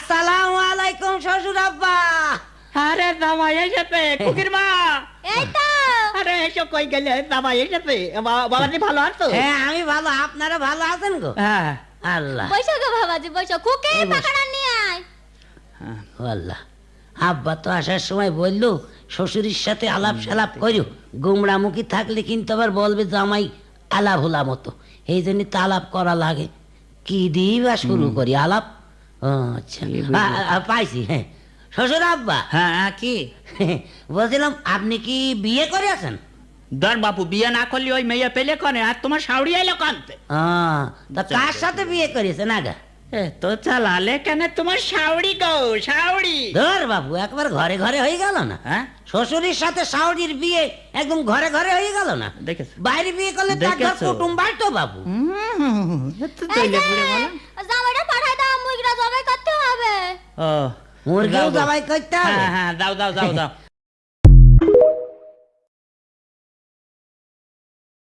আসসালামু আলাইকুম শ্বশুর আব্বা। আরে জামাই এসেছে, কুকির মা। এই তো আরে এসো, কই গেলে? জামাই এসেছে। বাবাজি ভালো আছো? হ্যাঁ আমি ভালো, আপনারা ভালো আছেন গো? হ্যাঁ। আল্লাহ বৈশো গো বাবাজি, বৈশো। খুকে এই বস। পাকাড়া নিয়ে আয়। আল্লাহ, আব্বা তো আসার সময় বললো শ্বশুরের সাথে আলাপ সালাপ করো, গুমরামুখী থাকলে কিন্তু আবার বলবে জামাই আলাপ হোলা মতো, এই জন্য তো আলাপ করা লাগে। কি দিয়ে বা শুরু করি আলাপ? ও আচ্ছা, পাইছি। হ্যাঁ শ্বশুর আব্বা, হ্যাঁ কি? বলছিলাম আপনি কি বিয়ে করে আছেন? ধর বাপু, বিয়ে না করলে ওই মেয়ে পেলে করে, আর তোমার শাউরি এলো কানতে। তা কার সাথে বিয়ে করেছেন আগা? তো চালালে কেন তোমার শাউরি গো, শাউরি। ধর বাবু, একবার ঘরে ঘরে হয়ে গেল না? হ্যাঁ শ্বশুরের সাথে শাওরির বিয়ে একদম ঘরে ঘরে হয়ে গেল না? দেখেছো? বাইরে বিয়ে করলে তো একবার দেখেছো? কুটুম বাড়তো বাবু। এই যে, জামাইটা পাঠাই দাও, মুইগরা জবাই করতে হবে। ও মুরগিও যাও গো। জবাই করতে হবে? হ্যাঁ হ্যাঁ, দাও দাও দাও দাও।